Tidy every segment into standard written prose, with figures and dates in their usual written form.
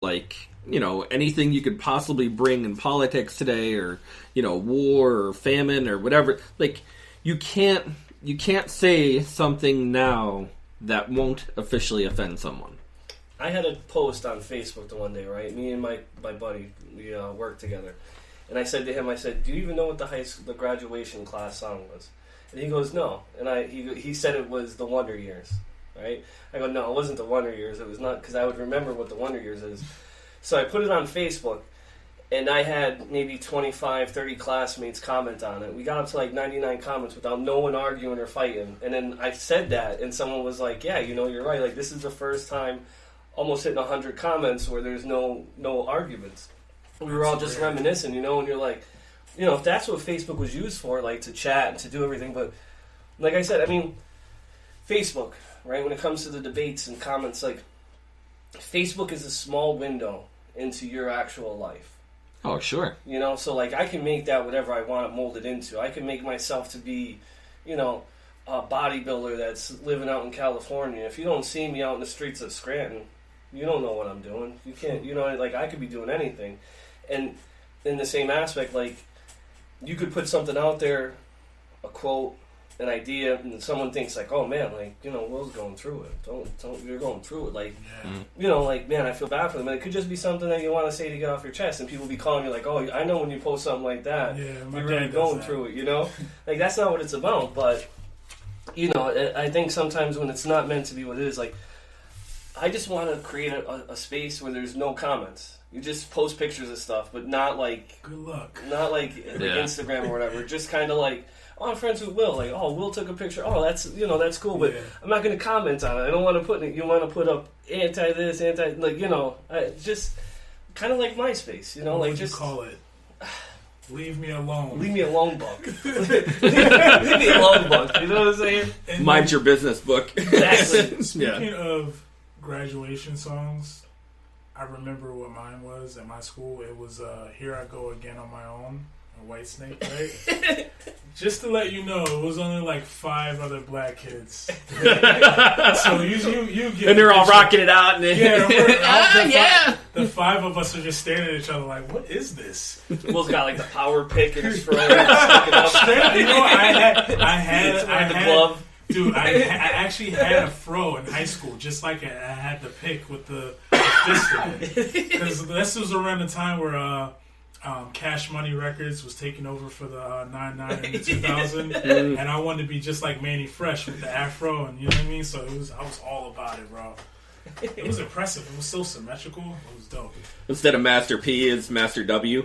like, anything you could possibly bring in politics today, or, war or famine or whatever. Like, you can't say something now that won't officially offend someone. I had a post on Facebook the one day, right? Me and my buddy, we worked together. And I said to him, do you even know what the graduation class song was? And he goes, no. And he said it was The Wonder Years, right? I go, no, it wasn't The Wonder Years. It was not, because I would remember what The Wonder Years is. So I put it on Facebook, and I had maybe 25, 30 classmates comment on it. We got up to like 99 comments without no one arguing or fighting. And then I said that, and someone was like, yeah, you're right. Like, this is the first time almost hitting 100 comments where there's no arguments. We were all just reminiscing, and you're like, if that's what Facebook was used for, like to chat and to do everything. But like I said, I mean, Facebook, right, when it comes to the debates and comments, like, Facebook is a small window into your actual life. Oh, sure. So like I can make that whatever I want to mold it into. I can make myself to be, a bodybuilder that's living out in California. If you don't see me out in the streets of Scranton, you don't know what I'm doing. You can't, like I could be doing anything. And in the same aspect, like, you could put something out there, a quote, an idea, and someone thinks like, oh man, like, Will's going through it. Don't you're going through it. Like, like, man, I feel bad for them. And it could just be something that you want to say to get off your chest, and people be calling you like, oh, I know when you post something like that, you're really going through it, Like, that's not what it's about. But, I think sometimes when it's not meant to be what it is, like, I just want to create a space where there's no comments. You just post pictures of stuff, but not like, good luck. Not like Instagram or whatever. Just kind of like, oh, I'm friends with Will. Like, oh, Will took a picture. Oh, that's cool. But I'm not going to comment on it. I don't want to put it. You want to put up anti this, anti just kind of like MySpace. What like would just you call it. Leave me alone. Leave me alone, book. Leave me alone, book. You know what I'm saying? And mind your business, book. Exactly. Speaking of graduation songs, I remember what mine was at my school. It was Here I Go Again on My Own, a Whitesnake, right? Just to let you know, it was only like 5 other black kids. So you get, and they're all rocking it out. And the 5 of us are just staring at each other like, what is this? Will's got like the power pick in his front. I had the glove. Dude, I actually had a fro in high school, just like I had the pick with the fist in it. Because this was around the time where Cash Money Records was taking over for the 9-9 in 2000, and I wanted to be just like Manny Fresh with the afro, and you know what I mean? So I was all about it, bro. It was impressive. It was so symmetrical. It was dope. Instead of Master P, it's Master W.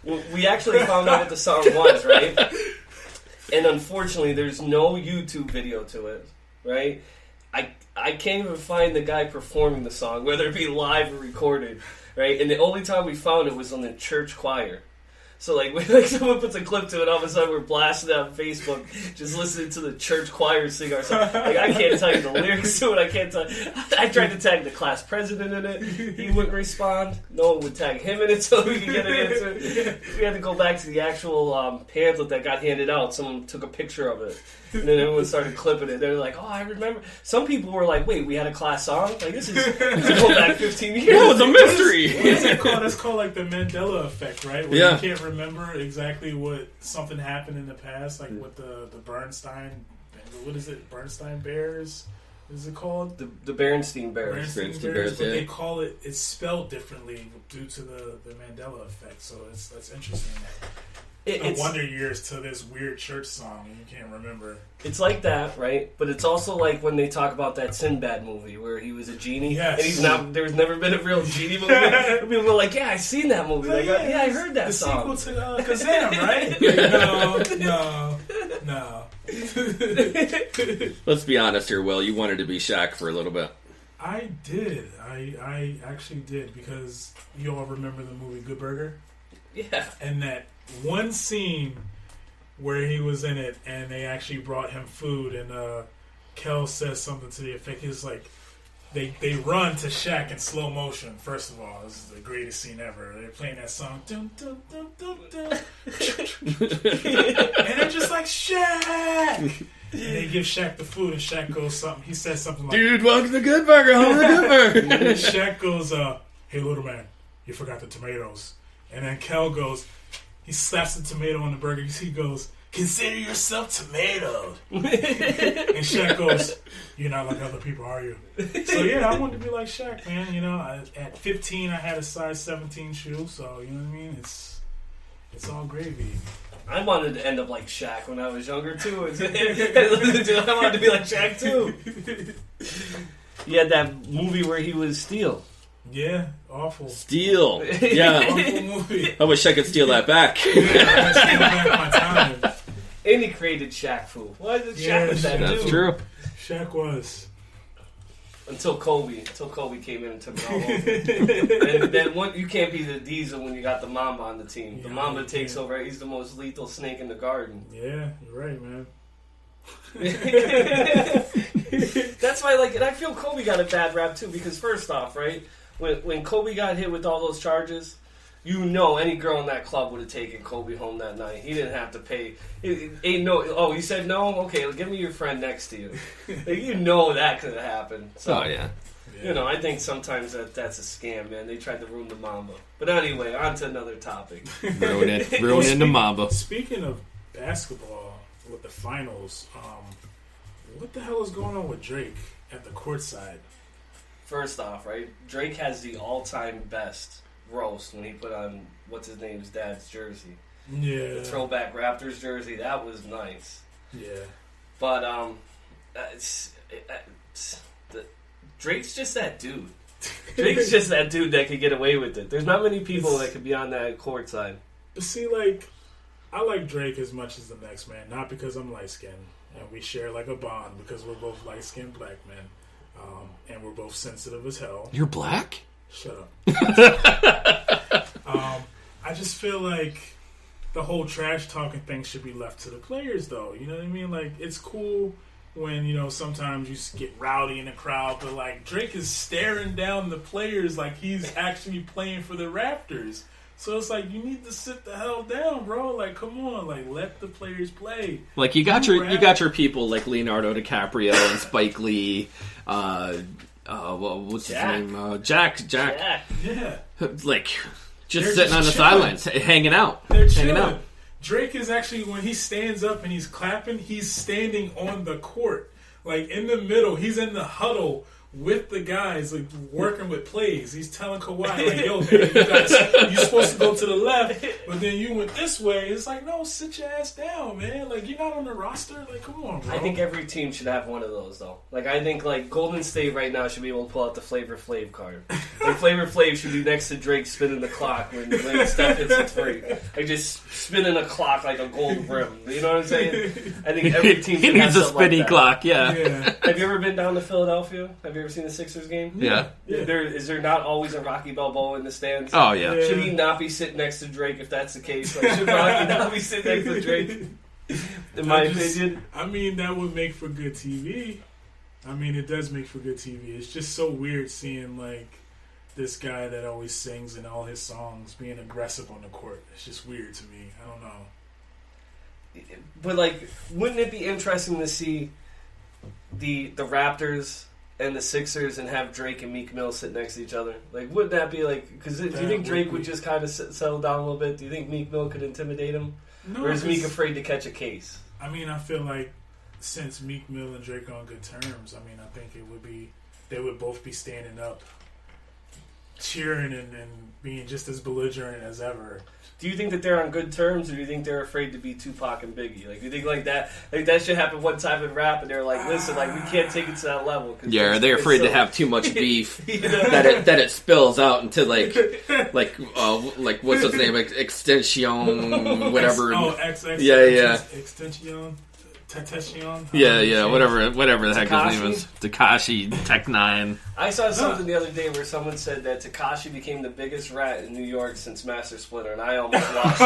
Well, we actually found out what the song was, right? And unfortunately, there's no YouTube video to it, right? I can't even find the guy performing the song, whether it be live or recorded, right? And the only time we found it was on the church choir. So, like someone puts a clip to it, all of a sudden we're blasting it on Facebook, just listening to the church choir sing our song. Like, I can't tell you the lyrics to it. I can't tell. I tried to tag the class president in it. He wouldn't respond. No one would tag him in it so we could get an answer. We had to go back to the actual pamphlet that got handed out. Someone took a picture of it. And then everyone started clipping it. They were like, oh, I remember. Some people were like, wait, we had a class song? Like, this is going back 15 years. It was a mystery. What is that called? That's called like the Mandela effect, right? Where you can't remember exactly what something happened in the past, like with the Bernstein, what is it, Bernstein Bears? What is it called? The Bernstein Bears. Bernstein Bears, but they call it, it's spelled differently due to the Mandela effect, so that's interesting. It's Wonder Years to this weird church song and you can't remember. It's like that, right? But it's also like when they talk about that Sinbad movie where he was a genie. Yes. And he's not. There's never been a real genie movie. People were like, "Yeah, I seen that movie. Like, yeah, I heard that the song." The sequel to Kazam, right? No. Let's be honest here, Will. You wanted to be Shaq for a little bit. I did. I actually did, because you all remember the movie Good Burger? Yeah. And that one scene where he was in it and they actually brought him food, and Kel says something to the effect, he's like, they run to Shaq in slow motion. First of all, this is the greatest scene ever. They're playing that song, dum, dum, dum, dum, dum. And they're just like, Shaq! And they give Shaq the food, and Shaq goes something. He says something like, "Dude, welcome to the Good Burger, home of the Good Burger." And then Shaq goes, "Hey, little man, you forgot the tomatoes." And then Kel goes, he slaps the tomato on the burger. He goes, "Consider yourself tomatoed." And Shaq goes, "You're not like other people, are you?" So yeah, I wanted to be like Shaq, man. You know, at 15, I had a size 17 shoe, so you know what I mean. It's all gravy. I wanted to end up like Shaq when I was younger too. I wanted to be like Shaq too. He had that movie where he was Steel. Yeah, awful. Steal. Yeah. Awful movie. I wish I could steal that back. I steal back my time. And he created Shaq Fu. Why did Shaq was that That's dude? true. Shaq was. Until Kobe came in and took it all over. And then you can't be the Diesel when you got the Mamba on the team. The Mamba takes over. He's the most lethal snake in the garden. Yeah, you're right, man. That's why, and I feel Kobe got a bad rap too. Because first off, right, when Kobe got hit with all those charges, you know, any girl in that club would have taken Kobe home that night. He didn't have to pay. Oh, you said no? Okay, give me your friend next to you. You know that could have happened. So, Oh yeah. you know, I think sometimes that's a scam, man. They tried to ruin the Mamba. But anyway, on to another topic. Ruining the Mamba. Speaking of basketball, with the finals, what the hell is going on with Drake at the courtside? First off, right, Drake has the all-time best roast when he put on his dad's jersey. Yeah, The throwback Raptors jersey. That was nice. yeah. But Drake's just that dude. Drake's just that dude that could get away with it. There's not many people that could be on that court side. But see, I like Drake as much as the next man, not because I'm light-skinned, and we share a bond because we're both light-skinned black men, and we're both sensitive as hell. You're black? Shut up. I just feel like the whole trash talking thing should be left to the players, though. You know what I mean? It's cool when, sometimes you get rowdy in the crowd, but Drake is staring down the players like he's actually playing for the Raptors. So it's you need to sit the hell down, bro. Come on, let the players play. You got your people like Leonardo DiCaprio and Spike Lee. What's his name? Jack. Yeah. Just They're sitting on the sidelines, hanging out. They're hanging chilling. out. Drake is actually, when he stands up and he's clapping, he's standing on the court. In the middle, he's in the huddle with the guys, working with plays. He's telling Kawhi, yo, man, you're supposed to go to the left, but then you went this way. It's no, sit your ass down, man. You're not on the roster. Come on, bro. I think every team should have one of those, though. I think, Golden State right now should be able to pull out the Flavor Flav card. Flavor Flav should be next to Drake spinning the clock when Steph hits a three. Just spinning a clock like a gold rim. You know what I'm saying? I think every team should He have needs a something spinny like that. clock, yeah. Have you ever been down to Philadelphia? Have you ever seen the Sixers game? Yeah. Is there not always a Rocky Balboa in the stands? Oh, yeah. Should he not be sitting next to Drake if that's the case? Should Rocky not be sitting next to Drake? In my opinion. I mean, that would make for good TV. I mean, it does make for good TV. It's just so weird seeing, this guy that always sings in all his songs being aggressive on the court. It's just weird to me. I don't know. But, wouldn't it be interesting to see the Raptors and the Sixers and have Drake and Meek Mill sit next to each other? Wouldn't that be because do you think Drake would just kind of settle down a little bit? Do you think Meek Mill could intimidate him? No, or is Meek afraid to catch a case? I mean, I feel since Meek Mill and Drake are on good terms, I think they would both be standing up, cheering and being just as belligerent as ever. Do you think that they're on good terms, or do you think they're afraid to be Tupac and Biggie? Do you think that should happen one time in rap, and they're listen, we can't take it to that level? Yeah, are they afraid to have too much beef You know? that it spills out into what's his name, Extension, whatever. Yeah. Extension. Tentacion? Yeah, whatever the heck his name is. Tekashi, Tech 9. I saw something the other day where someone said that Tekashi became the biggest rat in New York since Master Splinter, and I almost lost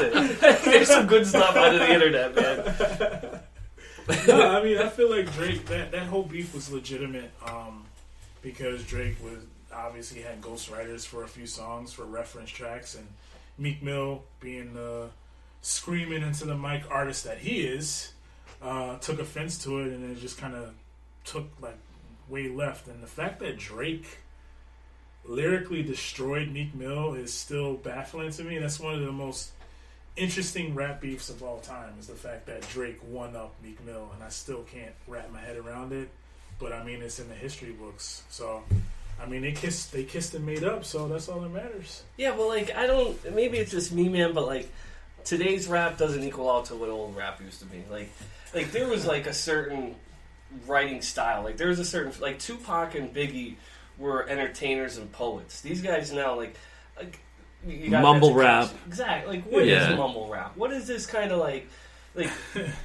it. There's some good stuff out of the internet, man. No, I mean, I feel like Drake, that whole beef was legitimate because Drake was obviously had ghostwriters for a few songs for reference tracks, and Meek Mill being the screaming into the mic artist that he is, took offense to it, and it just kind of took like way left. And the fact that Drake lyrically destroyed Meek Mill is still baffling to me. That's one of the most interesting rap beefs of all time, is the fact that Drake won up Meek Mill, and I still can't wrap my head around it. But I mean, it's in the history books, so I mean, they kissed and made up, so that's all that matters. Yeah, well, like, I don't. Maybe it's just me, man, but like, today's rap doesn't equal out to what old rap used to be. Like there was like a certain writing style. Like there was a certain, like, Tupac and Biggie were entertainers and poets. These guys now, like you got mumble rap. Exactly. Like, what is mumble rap? What is this kind of like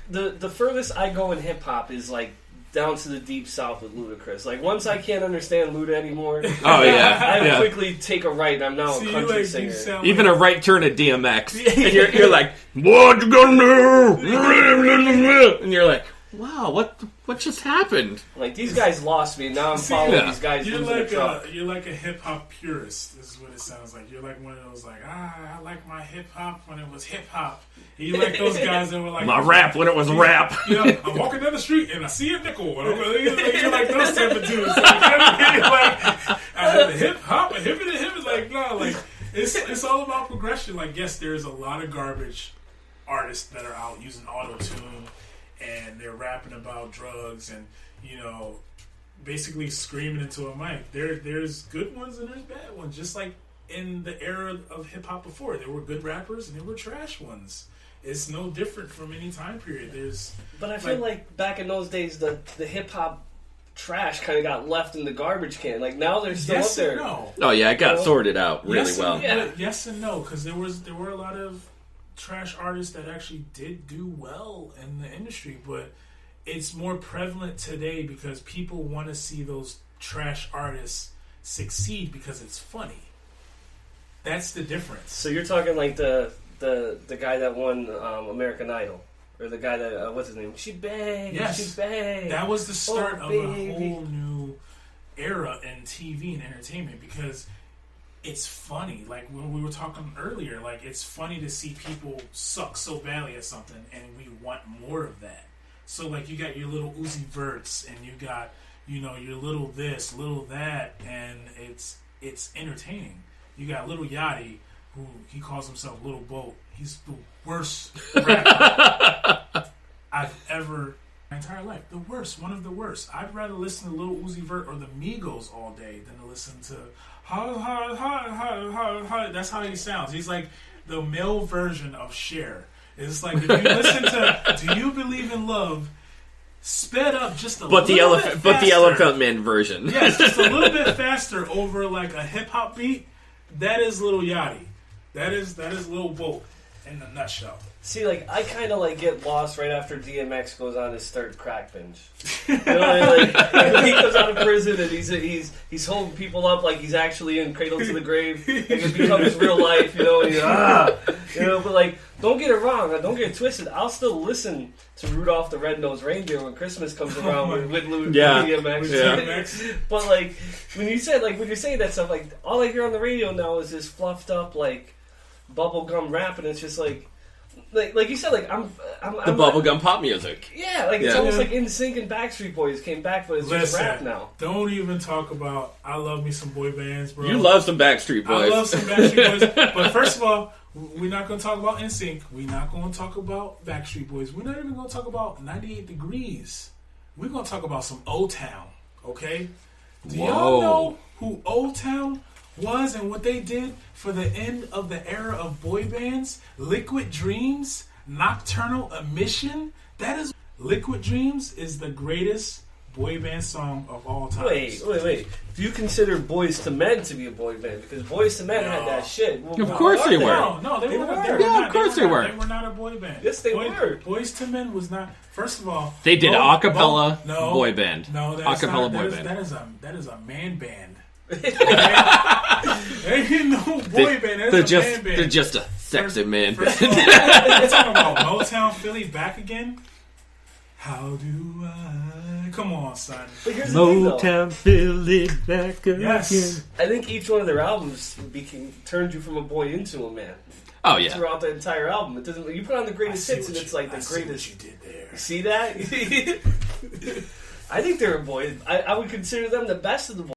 the furthest I go in hip hop is like down to the deep south with Ludacris. Like, once I can't understand Luda anymore, I quickly take a right, and I'm now a country singer. Even a right turn at DMX, and you're like, what you gonna do? And you're like, wow, what just happened? Like, these guys lost me, and now I'm following these guys. You're like a hip hop purist. This is what it sounds like. You're like one of those like, I like my hip hop when it was hip hop. You like those guys that were like my rap when it was rap. You know, I'm walking down the street and I see a nickel. You're like those type of dudes. Like, I had the hip hop and hip and hip is like, no, like it's all about progression. Like, yes, there's a lot of garbage artists that are out using auto-tune and they're rapping about drugs and, you know, basically screaming into a mic. There's good ones and there's bad ones. Just like in the era of hip hop before, there were good rappers and there were trash ones. It's no different from any time period. But I feel like back in those days, the hip hop trash kind of got left in the garbage can. Like, now they're still up there. No. Oh yeah, it got sorted out really well. Yes and no, because there were a lot of trash artists that actually did do well in the industry, but it's more prevalent today because people want to see those trash artists succeed because it's funny. That's the difference. So you're talking like the guy that won American Idol, or the guy that what's his name? She bang, yes, she bang. That was the start of a whole new era in TV and entertainment because it's funny. Like when we were talking earlier, like it's funny to see people suck so badly at something, and we want more of that. So like you got your little Uzi Verts, and you got, you know, your little this, little that, and it's entertaining. You got Lil Yachty, who he calls himself Little Boat. He's the worst rapper I've ever, my entire life. The worst, one of the worst. I'd rather listen to Lil Uzi Vert or the Migos all day than to listen to That's how he sounds. He's like the male version of Cher. It's like if you listen to Do You Believe in Love, sped up just a little bit faster. But the Elephant Man version. Yes, just a little bit faster over like a hip hop beat. That is Lil Yachty. That is Lil Boat in a nutshell. See, like, I kind of like get lost right after DMX goes on his third crack binge. You know, like he comes out of prison and he's holding people up like he's actually in Cradle to the Grave. Like it becomes real life, you know. And but like, don't get it wrong, don't get it twisted. I'll still listen to Rudolph the Red-Nosed Reindeer when Christmas comes around with DMX. Yeah. But like, when you're saying that stuff, like all I hear on the radio now is this fluffed up like bubblegum rap, and it's just like you said, like I'm the bubblegum pop music. Yeah, like it's almost like NSYNC and Backstreet Boys came back, but it's just rap now. Don't even talk about. I love me some boy bands, bro. You love some Backstreet Boys. I love some Backstreet Boys, but first of all, we're not going to talk about NSYNC. We're not going to talk about Backstreet Boys. We're not even going to talk about 98 Degrees. We're going to talk about some O-Town. Okay? Do y'all know who O-Town was and what they did for the end of the era of boy bands? Liquid Dreams, Nocturnal Emission. That is Liquid Dreams is the greatest boy band song of all time. Wait. Do you consider Boyz II Men to be a boy band? Because Boyz II Men had that shit. Of course they were. No, they were. Yeah, of course they were. They were not a boy band. Yes, they were. Boyz II Men was not. First of all, they did acapella boy band. No, acapella boy band. That is a man band. There ain't no boy band. That's a man band. They're just a sexy man band. We're talking about Motown Philly back again. How do I? Come on, son. But here's the thing, though. Motown Philly back again. Yes. I think each one of their albums turned you from a boy into a man. Oh yeah. Throughout the entire album, it doesn't. You put on the greatest hits, and it's like the greatest. You did there. See that? I think they're boys. I would consider them the best of the boys.